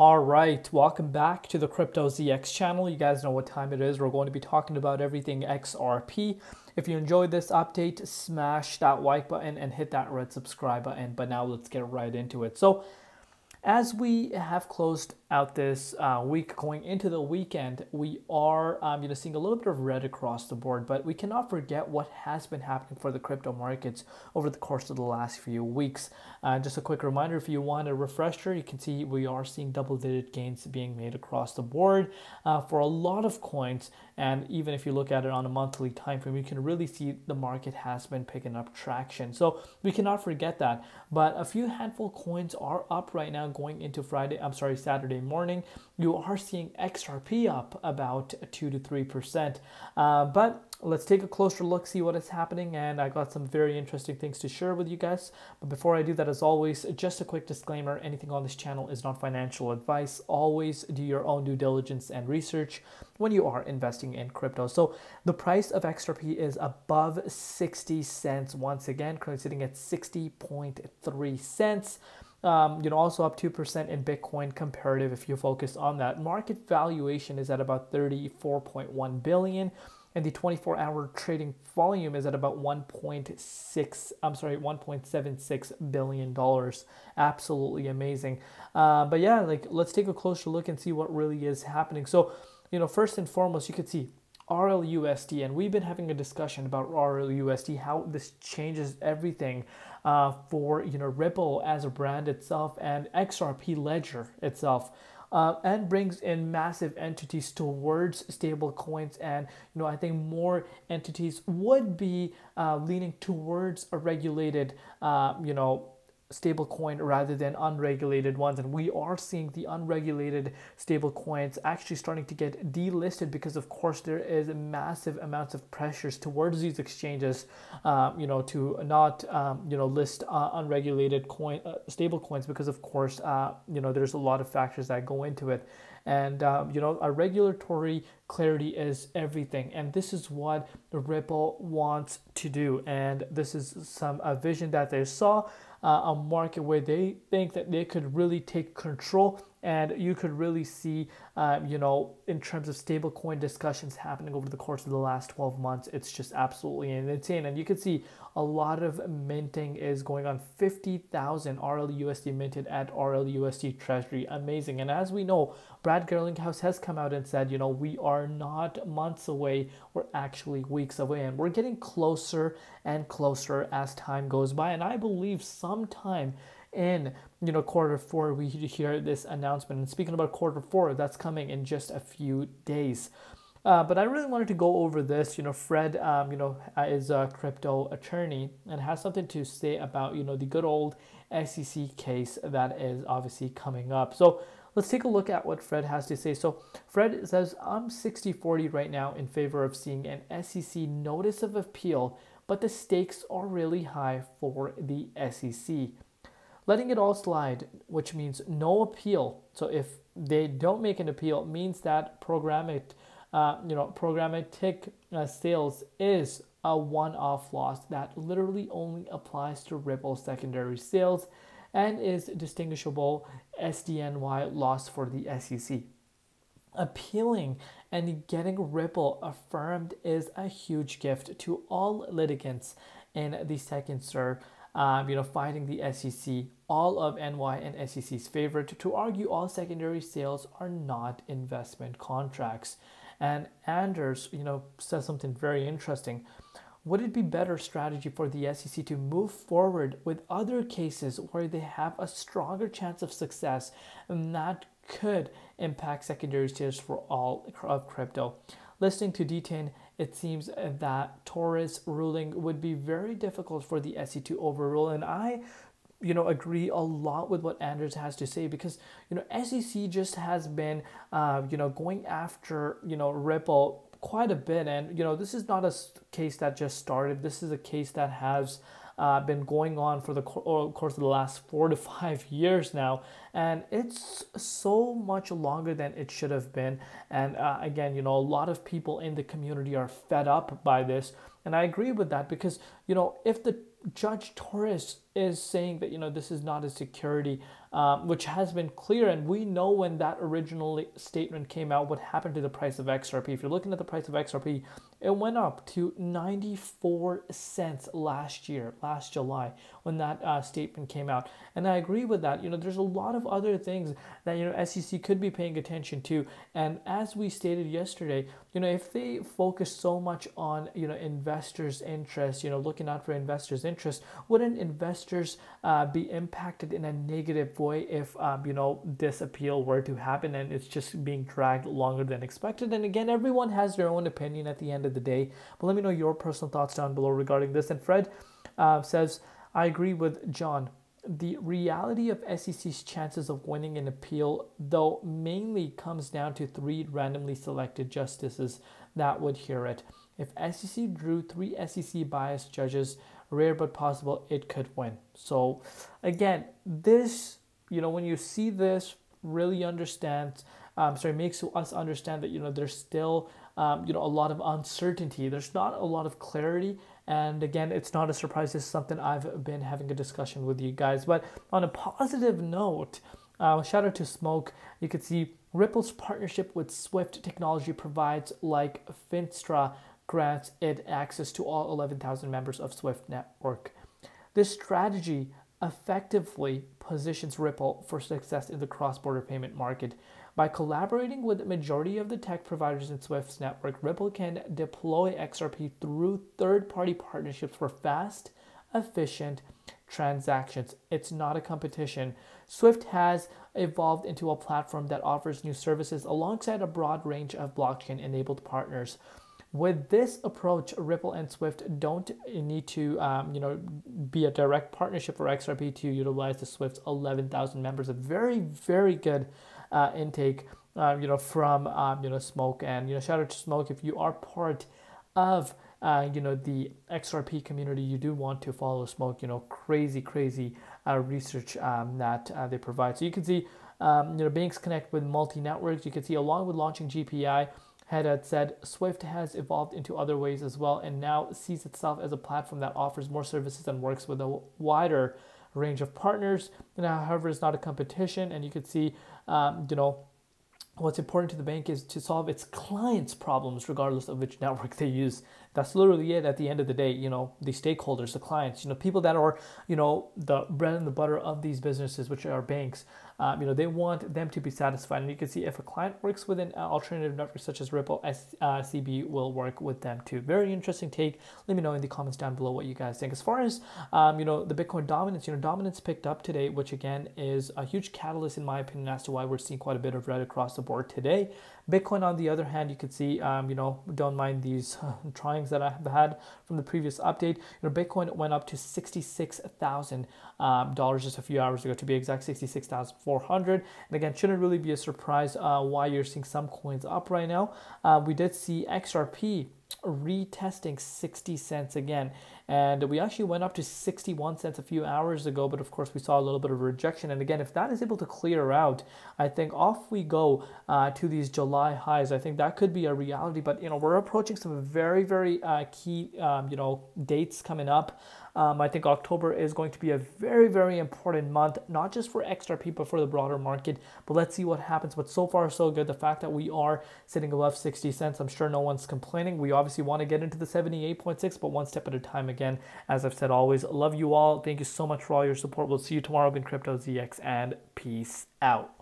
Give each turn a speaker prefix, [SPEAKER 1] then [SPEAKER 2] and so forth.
[SPEAKER 1] All right, welcome back to the Crypto ZX channel. You guys know what time it is. We're going to be talking about everything XRP. If you enjoyed this update, smash that like button and hit that red subscribe button. But now let's get right into it. So as we have closed out this week going into the weekend, we are seeing a little bit of red across the board, but we cannot forget what has been happening for the crypto markets over the course of the last few weeks. Just a quick reminder, if you want a refresher, you can see we are seeing double-digit gains being made across the board for a lot of coins. And even if you look at it on a monthly time frame, you can really see the market has been picking up traction. So we cannot forget that. But a few handful coins are up right now going into Saturday morning. You are seeing XRP up about 2 to 3%. But let's take a closer look, see what is happening, and I got some very interesting things to share with you guys. But before I do that, as always, just a quick disclaimer, anything on this channel is not financial advice. Always do your own due diligence and research when you are investing in crypto. So the price of XRP is above 60 cents once again, currently sitting at 60.3 cents. Also up 2% in Bitcoin comparative if you focus on that. Market valuation is at about 34.1 billion. And the 24-hour trading volume is at about $1.76 billion. Absolutely amazing. But yeah, let's take a closer look and see what really is happening. So, first and foremost, you could see RLUSD, and we've been having a discussion about RLUSD, how this changes everything for Ripple as a brand itself and XRP Ledger itself. And brings in massive entities towards stable coins, and I think more entities would be leaning towards a regulated stable coin rather than unregulated ones. And we are seeing the unregulated stable coins actually starting to get delisted because of course there is massive amounts of pressures towards these exchanges to not list unregulated stable coins because of course there's a lot of factors that go into it. And a regulatory clarity is everything, and this is what Ripple wants to do, and this is a vision that they saw, a market where they think that they could really take control. And you could really see, in terms of stablecoin discussions happening over the course of the last 12 months, it's just absolutely insane. And you can see a lot of minting is going on. 50,000 RLUSD minted at RLUSD Treasury. Amazing. And as we know, Brad Garlinghouse has come out and said, we are not months away, we're actually weeks away. And we're getting closer and closer as time goes by. And I believe sometime in Q4 we hear this announcement. And speaking about Q4, that's coming in just a few days. But I really wanted to go over this. Fred is a crypto attorney and has something to say about the good old SEC case that is obviously coming up. So let's take a look at what Fred has to say. So Fred says, I'm 60-40 right now in favor of seeing an SEC notice of appeal, but the stakes are really high for the SEC. Letting it all slide, which means no appeal. So if they don't make an appeal, it means that programmatic sales is a one-off loss that literally only applies to Ripple secondary sales and is distinguishable SDNY loss for the SEC. Appealing and getting Ripple affirmed is a huge gift to all litigants in the second serve. Fighting the SEC, all of NY and SEC's favorite, to argue all secondary sales are not investment contracts. And Anders, says something very interesting. Would it be better strategy for the SEC to move forward with other cases where they have a stronger chance of success, and that could impact secondary sales for all of crypto? Listening to D10, it seems that Torres ruling would be very difficult for the SEC to overrule. And I, agree a lot with what Anders has to say, because, SEC just has been, going after, Ripple quite a bit. And, this is not a case that just started. This is a case that has been going on for the course of the last 4 to 5 years now, and it's so much longer than it should have been. And again, a lot of people in the community are fed up by this, and I agree with that, because if the Judge Torres is saying that, this is not a security, which has been clear. And we know when that original statement came out, what happened to the price of XRP. If you're looking at the price of XRP, it went up to 94 cents last July, when that statement came out. And I agree with that. There's a lot of other things that, SEC could be paying attention to. And as we stated yesterday, if they focus so much on, investors' interest, looking out for investors' interest, wouldn't investors be impacted in a negative way if, this appeal were to happen and it's just being dragged longer than expected? And again, everyone has their own opinion at the end of the day, but let me know your personal thoughts down below regarding this. And Fred says, I agree with John. The reality of SEC's chances of winning an appeal, though, mainly comes down to 3 randomly selected justices that would hear it. If SEC drew 3 SEC biased judges, rare but possible, it could win. So again, this, when you see this, really makes us understand that, there's still, a lot of uncertainty. There's not a lot of clarity. And again, it's not a surprise. This is something I've been having a discussion with you guys. But on a positive note, shout out to Smoke. You could see Ripple's partnership with Swift Technology provides, like Finstra, grants it access to all 11,000 members of Swift network. This strategy effectively positions Ripple for success in the cross-border payment market. By collaborating with the majority of the tech providers in Swift's network, Ripple can deploy XRP through third-party partnerships for fast, efficient transactions. It's not a competition. Swift has evolved into a platform that offers new services alongside a broad range of blockchain-enabled partners. With this approach, Ripple and Swift don't need to, be a direct partnership for XRP to utilize the Swift's 11,000 members. A very, very good intake, from, Smoke. And, shout out to Smoke. If you are part of, the XRP community, you do want to follow Smoke, crazy research that they provide. So you can see, banks connect with multi-networks. You can see along with launching GPI, Head had said Swift has evolved into other ways as well and now sees itself as a platform that offers more services and works with a wider range of partners. Now, however, it's not a competition, and you can see, what's important to the bank is to solve its clients' problems regardless of which network they use. That's literally it at the end of the day. The stakeholders, the clients, people that are, the bread and the butter of these businesses, which are banks, they want them to be satisfied. And you can see if a client works with an alternative network such as Ripple, CB will work with them too. Very interesting take. Let me know in the comments down below what you guys think. As far as, the Bitcoin dominance, dominance picked up today, which again is a huge catalyst in my opinion as to why we're seeing quite a bit of red across the board today. Bitcoin, on the other hand, you could see, don't mind these tryings that I have had from the previous update. Bitcoin went up to $66,000 just a few hours ago, to be exact, 66,400. And again, shouldn't really be a surprise why you're seeing some coins up right now. We did see XRP retesting 60 cents again, and we actually went up to 61 cents a few hours ago, but of course we saw a little bit of rejection. And again, if that is able to clear out, I think off we go to these July highs. I think that could be a reality, but we're approaching some very, very key dates coming up. I think October is going to be a very, very important month, not just for XRP, but for the broader market. But let's see what happens. But so far, so good. The fact that we are sitting above 60 cents, I'm sure no one's complaining. We obviously want to get into the 78.6, but one step at a time again. As I've said always, love you all. Thank you so much for all your support. We'll see you tomorrow in Crypto ZX, and peace out.